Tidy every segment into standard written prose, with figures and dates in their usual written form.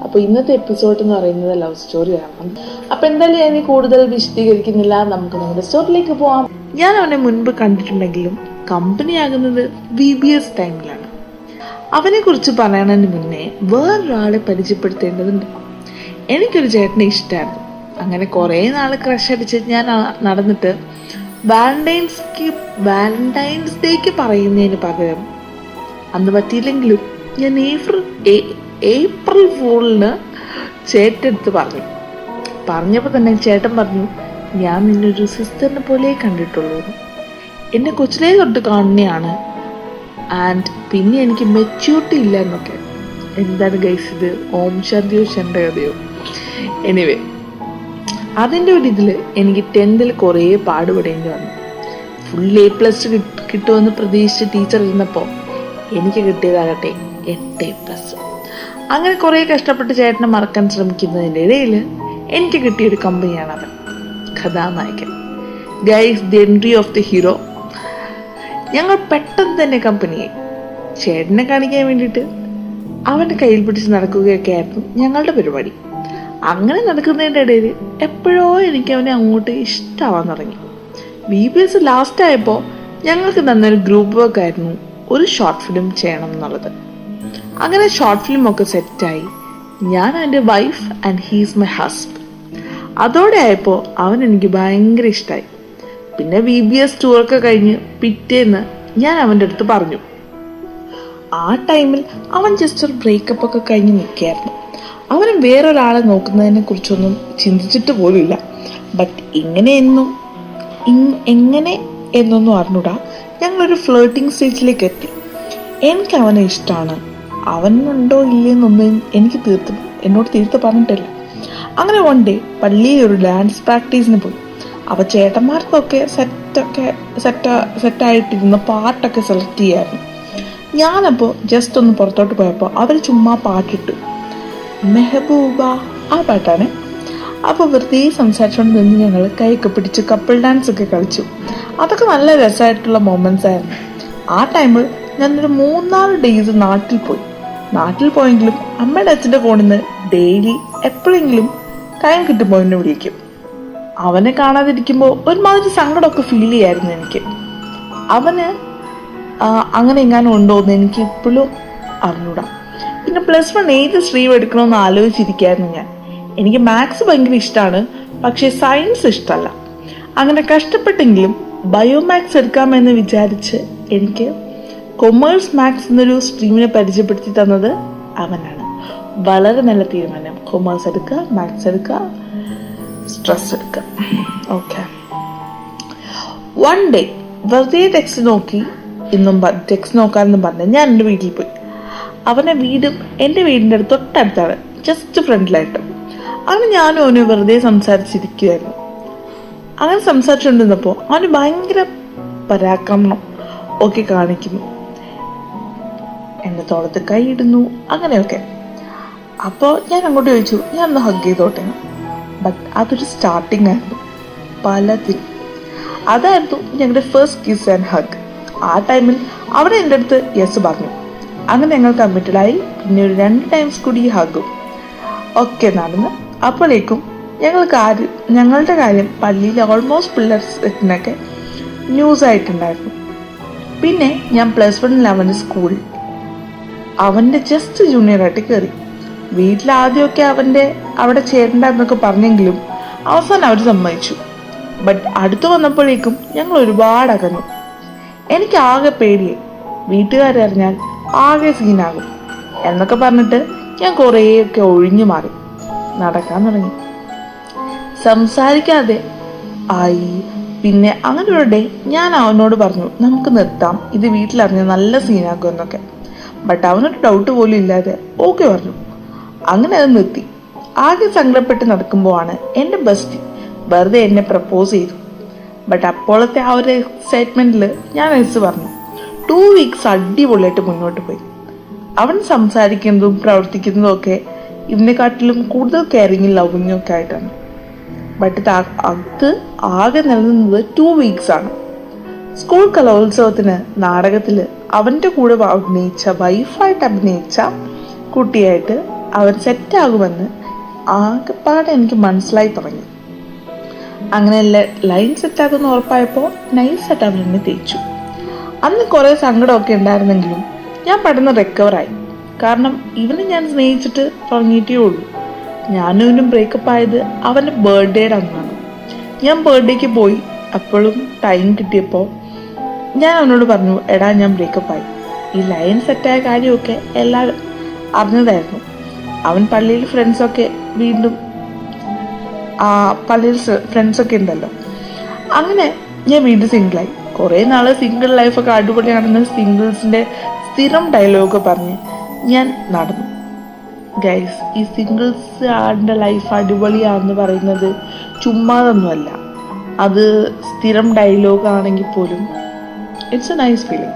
അപ്പോൾ ഇന്നത്തെ എപ്പിസോഡ് എന്ന് പറയുന്നത് ലവ് സ്റ്റോറിയാണ്. അപ്പോൾ എന്തായാലും ഞാൻ കൂടുതൽ വിശദീകരിക്കുന്നില്ല, നമുക്ക് നമ്മുടെ സ്റ്റോറിയിലേക്ക് പോവാം. ഞാൻ അവനെ മുൻപ് കണ്ടിട്ടുണ്ടെങ്കിലും കമ്പനിയാകുന്നത് VBS ടൈമിലാണ്. അവനെ കുറിച്ച് പറയുന്നതിന് മുന്നേ വേറൊരാളെ പരിചയപ്പെടുത്തേണ്ടതുണ്ട്. എനിക്കൊരു ചേട്ടനെ ഇഷ്ടമായിരുന്നു. അങ്ങനെ കുറേ നാൾ ക്രഷ് അടിച്ച് ഞാൻ നടന്നിട്ട് വാലന്റൈൻസ് ഡേക്ക് പറയുന്നതിന് പകരം അന്ന് പറ്റിയില്ലെങ്കിലും ഞാൻ ഏപ്രിൽ ഫൂളിന് ചേട്ടടുത്ത് പറഞ്ഞപ്പോൾ തന്നെ ചേട്ടൻ പറഞ്ഞു, ഞാൻ നിന്നൊരു സിസ്റ്ററിനെ പോലെ കണ്ടിട്ടുള്ളൂ, എന്നെ കൊച്ചിലേ തൊട്ട് കാണുന്നതാണ്, ആൻഡ് പിന്നെ എനിക്ക് മെച്യൂരിറ്റി ഇല്ല എന്നൊക്കെ. എന്താണ് ഗൈസ് ഇത്? ഓം ശാന്തിയോ കഥയോ? എനിവേ, അതിൻ്റെ ഒരു ഇതിൽ എനിക്ക് 10th കുറേ പാടുപെടേണ്ടി വന്നു. ഫുൾ A+ കിട്ടുമെന്ന് പ്രതീക്ഷിച്ച് ടീച്ചർ ഇരുന്നപ്പോൾ എനിക്ക് കിട്ടിയതാകട്ടെ 8A+. അങ്ങനെ കുറേ കഷ്ടപ്പെട്ട് ചേട്ടനെ മറക്കാൻ ശ്രമിക്കുന്നതിൻ്റെ ഇടയിൽ എനിക്ക് കിട്ടിയൊരു കമ്പനിയാണ് അവൻ, കഥാനായകൻ. Guys, the entry of the hero. ഞങ്ങൾ പെട്ടെന്ന് തന്നെ കമ്പനിയായി. ചേട്ടനെ കാണിക്കാൻ വേണ്ടിയിട്ട് അവൻ്റെ കയ്യിൽ പിടിച്ച് നടക്കുകയൊക്കെ ആയിരുന്നു ഞങ്ങളുടെ പരിപാടി. അങ്ങനെ നടക്കുന്നതിൻ്റെ ഇടയിൽ എപ്പോഴോ എനിക്ക് അവനെ അങ്ങോട്ട് ഇഷ്ടമാവാൻ തുടങ്ങി. VBS ലാസ്റ്റ് ആയപ്പോൾ ഞങ്ങൾക്ക് തന്നൊരു ഗ്രൂപ്പ് വർക്ക് ആയിരുന്നു ഒരു ഷോർട്ട് ഫിലിം ചെയ്യണം എന്നുള്ളത്. അങ്ങനെ ഷോർട്ട് ഫിലിം ഒക്കെ സെറ്റായി. ഞാൻ അവൻ്റെ wife and he's my husband. അതോടെ ആയപ്പോൾ അവൻ എനിക്ക് ഭയങ്കര ഇഷ്ടമായി. പിന്നെ VBS ടൂറൊക്കെ കഴിഞ്ഞ് പിറ്റേന്ന് ഞാൻ അവൻ്റെ അടുത്ത് പറഞ്ഞു. ആ ടൈമിൽ അവൻ ജസ്റ്റ് ഒരു ബ്രേക്കപ്പ് ഒക്കെ കഴിഞ്ഞ് നിൽക്കുകയായിരുന്നു. അവന് വേറൊരാളെ നോക്കുന്നതിനെ കുറിച്ചൊന്നും ചിന്തിച്ചിട്ട് പോലുമില്ല. ബട്ട് എങ്ങനെ എന്നൊന്നും അറിഞ്ഞൂടാ, ഞങ്ങളൊരു ഫ്ലേർട്ടിങ് സ്റ്റേജിലേക്ക് എത്തി. എനിക്ക് അവനെ ഇഷ്ടമാണ്, അവനുണ്ടോ ഇല്ലെന്നൊന്നും എന്നോട് തീർത്ത് പറഞ്ഞിട്ടില്ല. അങ്ങനെ വൺ ഡേ പള്ളിയിൽ ഒരു ഡാൻസ് പ്രാക്ടീസിന് പോയി. അപ്പോൾ ചേട്ടന്മാർക്കൊക്കെ സെറ്റായിട്ടിരുന്ന പാട്ടൊക്കെ സെലക്ട് ചെയ്യായിരുന്നു. ഞാനപ്പോൾ ജസ്റ്റ് ഒന്ന് പുറത്തോട്ട് പോയപ്പോൾ അവർ ചുമ്മാ പാട്ടിട്ടു, മെഹബൂബ, ആ പാട്ടാണ്. അപ്പോൾ വെറുതെ സംസാരിച്ചുകൊണ്ട് നിന്ന് ഞങ്ങൾ കൈയൊക്കെ പിടിച്ച് കപ്പിൾ ഡാൻസ് ഒക്കെ കളിച്ചു. അതൊക്കെ നല്ല രസമായിട്ടുള്ള മൊമെന്റ്സ് ആയിരുന്നു. ആ ടൈമിൽ ഞാനൊരു 3-4 ഡേയ്സ് നാട്ടിൽ പോയെങ്കിലും അമ്മയുടെ അച്ഛൻ്റെ ഫോണിൽ നിന്ന് ഡെയിലി എപ്പോഴെങ്കിലും ടൈം കിട്ടുമ്പോൾ എന്നെ വിളിക്കും. അവനെ കാണാതിരിക്കുമ്പോൾ ഒരുമാതിരി സങ്കടമൊക്കെ ഫീൽ ചെയ്യായിരുന്നു എനിക്ക്. അവന് അങ്ങനെ എങ്ങാനും ഉണ്ടോ എന്ന് എനിക്ക് ഇപ്പോഴും അറിഞ്ഞൂടാ. പിന്നെ +1 ഏത് സ്ട്രീം എടുക്കണമെന്ന് ആലോചിച്ചിരിക്കുകയായിരുന്നു ഞാൻ. എനിക്ക് മാത്സ് ഭയങ്കര ഇഷ്ടമാണ്, പക്ഷേ സയൻസ് ഇഷ്ടമല്ല. അങ്ങനെ കഷ്ടപ്പെട്ടെങ്കിലും ബയോമാത്സ് എടുക്കാമെന്ന് വിചാരിച്ച് എനിക്ക് കൊമേഴ്സ് മാത്സ് എന്നൊരു സ്ട്രീമിനെ പരിചയപ്പെടുത്തി തന്നത് അവനാണ്. വളരെ നല്ല തീരുമാനം. കൊമേഴ്സ് എടുക്കുക, മാത്സ് എടുക്കുക, സ്ട്രെസ് എടുക്കുക. ഓക്കെ, വൺ ഡേ വെറുതെ ടെക്സ്റ്റ് നോക്കാമെന്നും പറഞ്ഞ് ഞാൻ എൻ്റെ വീട്ടിൽ പോയി. അവൻ്റെ വീടും എൻ്റെ വീടിൻ്റെ അടുത്ത് തൊട്ടടുത്താണ്, ജസ്റ്റ് ഫ്രണ്ടിലായിട്ട്. അങ്ങനെ ഞാനും അവന് വെറുതെ സംസാരിച്ചിരിക്കുമായിരുന്നു. അങ്ങനെ സംസാരിച്ചുകൊണ്ടിരുന്നപ്പോൾ അവന് ഭയങ്കര പരാക്രമണം ഒക്കെ കാണിക്കുന്നു, എൻ്റെ തോളത്ത് കൈയിടുന്നു, അങ്ങനെയൊക്കെ. അപ്പോൾ ഞാൻ അങ്ങോട്ട് ചോദിച്ചു, ഞാൻ ഒന്ന് ഹഗ് ചെയ്തോട്ടെ. ബട്ട് അതൊരു സ്റ്റാർട്ടിങ് ആയിരുന്നു പലതിനും. അതായിരുന്നു ഞങ്ങളുടെ ഫസ്റ്റ് കിസ് ആൻഡ് ഹഗ്. ആ ടൈമിൽ അവിടെ എൻ്റെ അടുത്ത് യെസ് പറഞ്ഞു. അങ്ങനെ ഞങ്ങൾ കമ്മിറ്റഡായി. പിന്നെ ഒരു 2 ടൈംസ് കൂടി ഹഗും ഒക്കെ നടന്ന്. അപ്പോഴേക്കും ഞങ്ങളുടെ കാര്യം പള്ളിയിൽ ഓൾമോസ്റ്റ് പിള്ളേർ സെറ്റിനൊക്കെ ന്യൂസ് ആയിട്ടുണ്ടായിരുന്നു. പിന്നെ ഞാൻ +1 അവൻ്റെ സ്കൂളിൽ അവൻ്റെ ജസ്റ്റ് ജൂനിയറായിട്ട് കയറി. വീട്ടിൽ ആദ്യമൊക്കെ അവിടെ ചേരണ്ട എന്നൊക്കെ പറഞ്ഞെങ്കിലും അവസാനം അവർ സമ്മതിച്ചു. ബട്ട് അടുത്ത് വന്നപ്പോഴേക്കും ഞങ്ങൾ ഒരുപാട് അകന്നു. എനിക്ക് ആകെ പേടിയായി. വീട്ടുകാരറിഞ്ഞാൽ ആകെ സീനാകും എന്നൊക്കെ പറഞ്ഞിട്ട് ഞാൻ കുറേയൊക്കെ ഒഴിഞ്ഞു മാറി നടക്കാൻ തുടങ്ങി. സംസാരിക്കാതെ ആയി. പിന്നെ അങ്ങനെ ഒരു ഡേ ഞാൻ അവനോട് പറഞ്ഞു, നമുക്ക് നിർത്താം, ഇത് വീട്ടിലറിഞ്ഞ നല്ല സീനാക്കും എന്നൊക്കെ. ബട്ട് അവനൊരു ഡൗട്ട് പോലും ഇല്ലാതെ ഓക്കെ പറഞ്ഞു. അങ്ങനെ അത് നിർത്തി. ആകെ സങ്കടപ്പെട്ട് നടക്കുമ്പോഴാണ് എൻ്റെ ബെസ്റ്റി വെറുതെ എന്നെ പ്രപ്പോസ് ചെയ്തു. ബട്ട് അപ്പോഴത്തെ ആ ഒരു എക്സൈറ്റ്മെൻറ്റിൽ ഞാൻ എസ് പറഞ്ഞു. 2 വീക്സ് അടിപൊളിയായിട്ട് മുന്നോട്ട് പോയി. അവൻ സംസാരിക്കുന്നതും പ്രവർത്തിക്കുന്നതും ഒക്കെ ഇവനെക്കാട്ടിലും കൂടുതൽ കെയറിങ്ങും ലവിങ്ങും ഒക്കെ ആയിട്ടാണ്. ബട്ട് അത് ആകെ നിലനിന്നത് 2 വീക്സ് ആണ്. സ്കൂൾ കലോത്സവത്തിന് നാടകത്തിൽ അവൻ്റെ കൂടെ വൈഫായിട്ട് അഭിനയിച്ച കുട്ടിയായിട്ട് അവൻ സെറ്റാകുമെന്ന് ആകെപ്പാടെ എനിക്ക് മനസ്സിലായി തുടങ്ങി. അങ്ങനെ ലൈൻ സെറ്റാകുന്ന ഉറപ്പായപ്പോൾ നൈസായിട്ട് അവൻ എന്നെ തേച്ചു. അന്ന് കുറേ സങ്കടമൊക്കെ ഉണ്ടായിരുന്നെങ്കിലും ഞാൻ പെട്ടെന്ന് റിക്കവറായി. കാരണം ഇവനെ ഞാൻ സ്നേഹിച്ചിട്ട് തുടങ്ങിയിട്ടേ ഉള്ളൂ. ഞാനും ഇവനും ബ്രേക്കപ്പ് ആയത് അവൻ്റെ ബർത്ത്ഡേയുടെ അന്നാണ്. ഞാൻ ബർത്ത്ഡേക്ക് പോയി. അപ്പോഴും ടൈം കിട്ടിയപ്പോൾ ഞാൻ അവനോട് പറഞ്ഞു, എടാ ഞാൻ ബ്രേക്കപ്പായി. ഈ ലൈൻ സെറ്റായ കാര്യമൊക്കെ എല്ലാവരും അറിഞ്ഞതായിരുന്നു. അവൻ പള്ളിയിൽ ഫ്രണ്ട്സൊക്കെ വീണ്ടും പള്ളിയിൽ ഫ്രണ്ട്സൊക്കെ ഉണ്ടല്ലോ. അങ്ങനെ ഞാൻ വീണ്ടും സിംഗിളായി. കുറേ നാള് സിംഗിൾ ലൈഫൊക്കെ അടിപൊളിയാണെന്ന് സിംഗിൾസിൻ്റെ സ്ഥിരം ഡയലോഗ് പറഞ്ഞ് ഞാൻ നടന്നു. ഗൈസ്, ഈ സിംഗിൾസ് ആളുടെ ലൈഫ് അടിപൊളിയാണെന്ന് പറയുന്നത് ചുമ്മാതൊന്നുമല്ല. അത് സ്ഥിരം ഡയലോഗ് ആണെങ്കിൽ പോലും it's A nice feeling,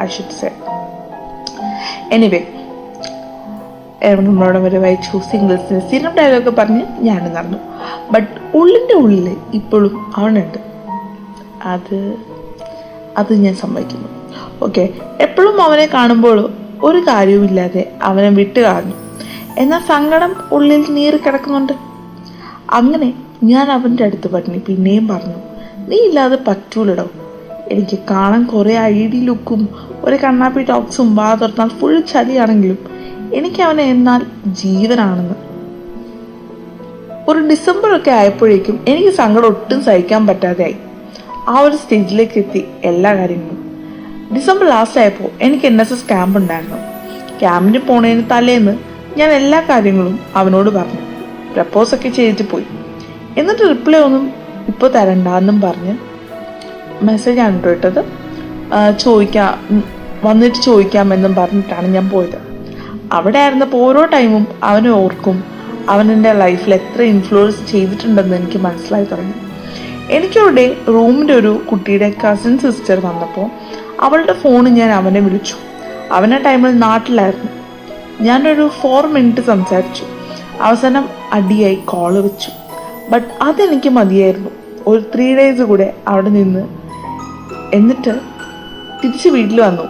I should say. Anyway, നമ്മളോട് വരെ വായിച്ചു സിംഗിൾസിന് സ്ഥിരം ഡയലോഗ് പറഞ്ഞ് ഞാൻ നടന്നു. ബട്ട് ഉള്ളിൻ്റെ ഉള്ളിൽ ഇപ്പോഴും അവനുണ്ട്. അത് ഞാൻ സമ്മതിക്കുന്നു. ഓക്കെ, എപ്പോഴും അവനെ കാണുമ്പോൾ ഒരു കാര്യവുമില്ലാതെ അവനെ വിട്ട് കളഞ്ഞു. എന്നാൽ സങ്കടം ഉള്ളിൽ നീറി കിടക്കുന്നുണ്ട്. അങ്ങനെ ഞാൻ അവൻ്റെ അടുത്ത് പിന്നെയും പറഞ്ഞു, നീ ഇല്ലാതെ പറ്റൂലടോ. എനിക്ക് കാണാൻ കുറേ ഐഡി ലുക്കും ഒരു കണ്ണാപ്പി ടോക്സും വാ തുറന്നാൽ ഫുൾ ചളിയാണെങ്കിലും എനിക്ക് അവനെ എന്നാൽ ജീവനാണെന്ന്. ഒരു ഡിസംബറൊക്കെ ആയപ്പോഴേക്കും എനിക്ക് സങ്കടം ഒട്ടും സഹിക്കാൻ പറ്റാതെയായി. ആ ഒരു സ്റ്റേജിലേക്ക് എത്തി എല്ലാ കാര്യങ്ങളും. ഡിസംബർ ലാസ്റ്റ് ആയപ്പോൾ എനിക്ക് NSS ക്യാമ്പ് ഉണ്ടായിരുന്നു. ക്യാമ്പിന് പോണതിന് തലേന്ന് ഞാൻ എല്ലാ കാര്യങ്ങളും അവനോട് പറഞ്ഞു. പ്രപ്പോസൊക്കെ ചെയ്തിട്ട് പോയി. എന്നിട്ട് റിപ്ലൈ ഒന്നും ഇപ്പോൾ തരണ്ടെന്നും പറഞ്ഞ് മെസ്സേജാണ് ഇട്ടത്. വന്നിട്ട് ചോദിക്കാമെന്നും പറഞ്ഞിട്ടാണ് ഞാൻ പോയത്. അവിടെ ആയിരുന്നപ്പോൾ ഓരോ ടൈമും അവനെ ഓർക്കും. അവൻ എൻ്റെ ലൈഫിൽ എത്ര ഇൻഫ്ലുവൻസ് ചെയ്തിട്ടുണ്ടെന്ന് എനിക്ക് മനസ്സിലായി തുടങ്ങി. എനിക്കവിടെ റൂമിൻ്റെ ഒരു കുട്ടിയുടെ കസിൻ സിസ്റ്റർ വന്നപ്പോൾ അവളുടെ ഫോണ് ഞാൻ അവനെ വിളിച്ചു. അവൻ്റെ ടൈമിൽ നാട്ടിലായിരുന്നു. ഞാനൊരു 4 മിനിറ്റ് സംസാരിച്ചു. അവസാനം അടിയായി കോള് വെച്ചു. ബട്ട് അതെനിക്ക് മതിയായിരുന്നു. ഒരു 3 ഡേയ്സ് കൂടെ അവിടെ നിന്ന് എന്നിട്ട് തിരിച്ച് വീട്ടിൽ വന്നു.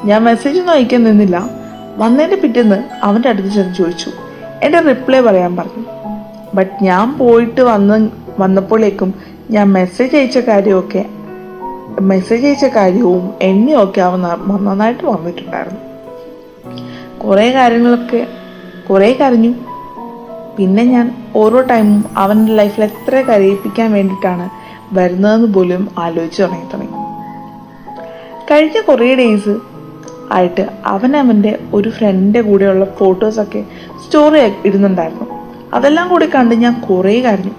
ഞാൻ മെസ്സേജൊന്നും അയക്കാൻ നിന്നില്ല. വന്നതിൻ്റെ പിറ്റേന്ന് അവൻ്റെ അടുത്ത് ചെന്ന് ചോദിച്ചു. എൻ്റെ റിപ്ലൈ പറയാൻ പറഞ്ഞു. ബട്ട് ഞാൻ പോയിട്ട് വന്നപ്പോഴേക്കും ഞാൻ മെസ്സേജ് അയച്ച കാര്യവും എന്നെയൊക്കെ അവൻ നന്നായിട്ട് വന്നിട്ടുണ്ടായിരുന്നു. കുറേ കരഞ്ഞു. പിന്നെ ഞാൻ ഓരോ ടൈമും അവൻ്റെ ലൈഫിൽ എത്ര കരയിപ്പിക്കാൻ വേണ്ടിയിട്ടാണ് വരുന്നതെന്ന് പോലും ആലോചിച്ച് തുടങ്ങി. കഴിഞ്ഞ കുറേ ഡേയ്സ് ആയിട്ട് അവൻ്റെ ഒരു ഫ്രണ്ടിൻ്റെ കൂടെയുള്ള ഫോട്ടോസൊക്കെ സ്റ്റോറി ഇടുന്നുണ്ടായിരുന്നു. അതെല്ലാം കൂടി കണ്ട് ഞാൻ കുറേ കരഞ്ഞു.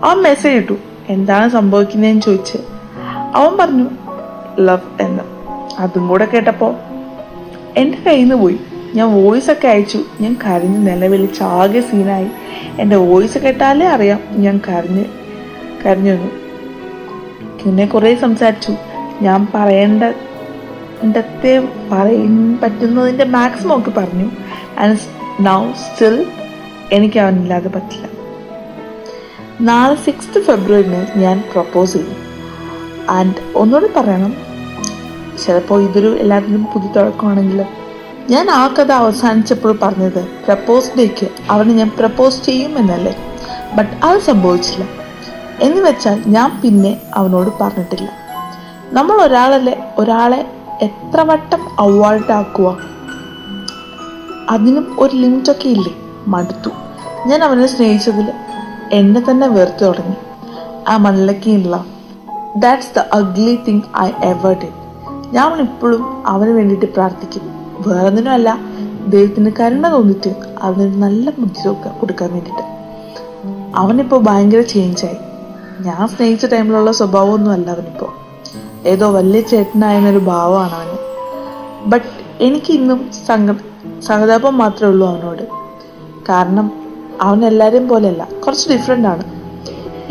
അവൻ മെസ്സേജ് ഇട്ടു, എന്താണ് സംഭവിക്കുന്നതെന്ന് ചോദിച്ച്. അവൻ പറഞ്ഞു ലവ് എന്ന്. അതും കൂടെ കേട്ടപ്പോൾ എൻ്റെ കയ്യിൽ നിന്ന് പോയി. ഞാൻ വോയിസൊക്കെ അയച്ചു. ഞാൻ കരഞ്ഞ് നിലവിളിച്ച് ആകെ സീനായി. എൻ്റെ വോയിസ് കേട്ടാലേ അറിയാം ഞാൻ കരഞ്ഞു. പിന്നെ കുറേ സംസാരിച്ചു. ഞാൻ പറയാൻ പറ്റുന്നതിൻ്റെ മാക്സിമം ഒക്കെ പറഞ്ഞു. ആൻഡ് നൗ സ്റ്റിൽ എനിക്ക് അവനില്ലാതെ പറ്റില്ല. നാളെ 6th ഫെബ്രുവരിന് ഞാൻ പ്രപ്പോസ് ചെയ്യും. ആൻഡ് ഒന്നുകൂടി പറയണം, ചിലപ്പോൾ ഇതൊരു എല്ലാത്തിനും പുതു തുടക്കമാണെങ്കിലും ഞാൻ ആ കഥ അവസാനിച്ചപ്പോൾ പറഞ്ഞത് പ്രപ്പോസ് ഡേക്ക് അവന് ഞാൻ പ്രപ്പോസ് ചെയ്യും എന്നല്ലേ. ബട്ട് അത് സംഭവിച്ചില്ല. എന്ന് വെച്ചാൽ ഞാൻ പിന്നെ അവനോട് പറഞ്ഞിട്ടില്ല. നമ്മൾ ഒരാളെ എത്ര വട്ടം അവോയ്ഡ് ആക്കുക, അതിനും ഒരു ലിമിറ്റൊക്കെ ഇല്ലേ. മടുത്തു. ഞാൻ അവനെ സ്നേഹിച്ചതിൽ എന്നെ തന്നെ വെറുത്തു തുടങ്ങി. I am unlucky in love. That's the ugly thing I ever did. ഞാൻ ഇപ്പോഴും അവന് വേണ്ടിയിട്ട് പ്രാർത്ഥിക്കും. വേറൊന്നിനും അല്ല, ദൈവത്തിന് കരുണ തോന്നിട്ട് അവനൊരു നല്ല ബുദ്ധി കൊടുക്കാൻ വേണ്ടിയിട്ട്. അവനിപ്പോൾ ഭയങ്കര ചേഞ്ചായി. ഞാൻ സ്നേഹിച്ച ടൈമിലുള്ള സ്വഭാവമൊന്നും അല്ല അവനിപ്പോൾ. ഏതോ വലിയ ചേട്ടനായെന്നൊരു ഭാവമാണ് അവന്. ബട്ട് എനിക്ക് ഇന്നും സഹതാപം മാത്രമേ ഉള്ളൂ അവനോട്. കാരണം അവൻ എല്ലാവരെയും പോലെയല്ല, കുറച്ച് ഡിഫറെൻ്റ് ആണ്.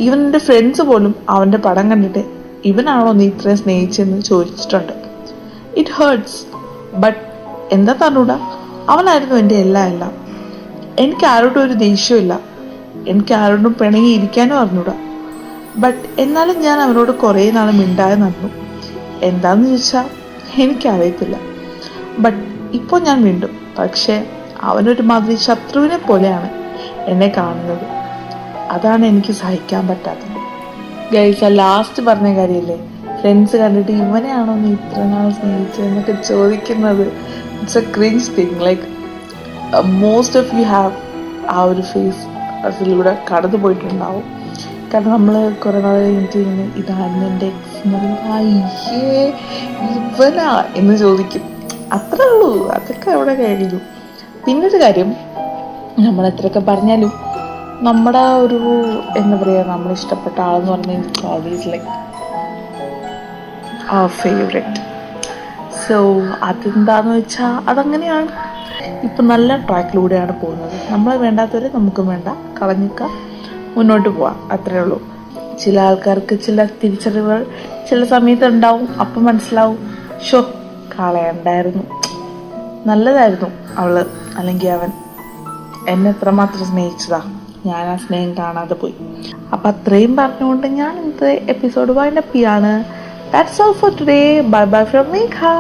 ഈവൻ എൻ്റെ ഫ്രണ്ട്സ് പോലും അവൻ്റെ പടം കണ്ടിട്ട് ഇവനാണോ നീ ഇത്രയും സ്നേഹിച്ചെന്ന് ചോദിച്ചിട്ടുണ്ട്. It hertz. ബട്ട് എന്താ തന്നൂടാ, അവനായിരുന്നു എൻ്റെ എല്ലാം. എനിക്ക് ആരോടും ഒരു ദേഷ്യമില്ല. എനിക്ക് ആരോടും പിണങ്ങിയിരിക്കാനും അറിഞ്ഞൂടാ. ബട്ട് എന്നാലും ഞാൻ അവനോട് കുറേ നാൾ മിണ്ടാതെ നടന്നു. എന്താന്ന് ചോദിച്ചാൽ എനിക്കറിയത്തില്ല. ബട്ട് ഇപ്പോൾ ഞാൻ മിണ്ടും. പക്ഷേ അവനൊരു മാതിരി ശത്രുവിനെ പോലെയാണ് എന്നെ കാണുന്നത്. അതാണ് എനിക്ക് സഹിക്കാൻ പറ്റാത്തത്. ഗൈസ്, ആ ലാസ്റ്റ് പറഞ്ഞ കാര്യമില്ലേ, ഫ്രണ്ട്സ് കണ്ടിട്ട് ഇവനെയാണോ നീ ഇത്ര നാൾ സ്നേഹിച്ചതെന്നൊക്കെ ചോദിക്കുന്നത്. It's A cringe thing. Like most of you have ആ ഒരു ഫേസ് അതിലൂടെ കടന്നു പോയിട്ടുണ്ടാവും. കാരണം നമ്മൾ കുറേ നാൾ കഴിഞ്ഞിട്ട് ഇങ്ങനെ ഇതായിരുന്നു എൻ്റെ എക്സ് എന്ന് പറയുമ്പോൾ അയ്യേ ഇവനാ എന്ന് ചോദിക്കും. അത്രേ ഉള്ളൂ, അതൊക്കെ അവിടെ കഴിഞ്ഞു. പിന്നൊരു കാര്യം, നമ്മൾ എത്രയൊക്കെ പറഞ്ഞാലും നമ്മുടെ ഒരു എന്താ പറയുക, നമ്മൾ ഇഷ്ടപ്പെട്ട ആളെന്ന് പറഞ്ഞാൽ ഇറ്റ്സ് ഓൾവേസ് ലൈക്ക് അവർ ഫേവറേറ്റ്. സോ അതെന്താന്ന് വെച്ചാൽ അതങ്ങനെയാണ്. ഇപ്പം നല്ല ട്രാക്കിലൂടെയാണ് പോകുന്നത്. നമ്മളെ വേണ്ടാത്തവരെ നമുക്കും വേണ്ട, കളഞ്ഞിക്ക മുന്നോട്ട് പോവാം, അത്രേ ഉള്ളൂ. ചില ആൾക്കാർക്ക് ചില തിരിച്ചറിവുകൾ ചില സമയത്ത് ഉണ്ടാവും. അപ്പം മനസ്സിലാവും, ഷോ കളയണ്ടായിരുന്നു, നല്ലതായിരുന്നു അവള് അല്ലെങ്കിൽ അവൻ എന്നെ എത്രമാത്രം സ്നേഹിച്ചതാ, ഞാൻ ആ സ്നേഹം കാണാതെ പോയി. അപ്പം അത്രയും പറഞ്ഞുകൊണ്ട് ഞാൻ ഇന്നത്തെ എപ്പിസോഡ് വൈൻഡപ്പ് ചെയ്യാണ്. That's all for today. Bye bye from Megha.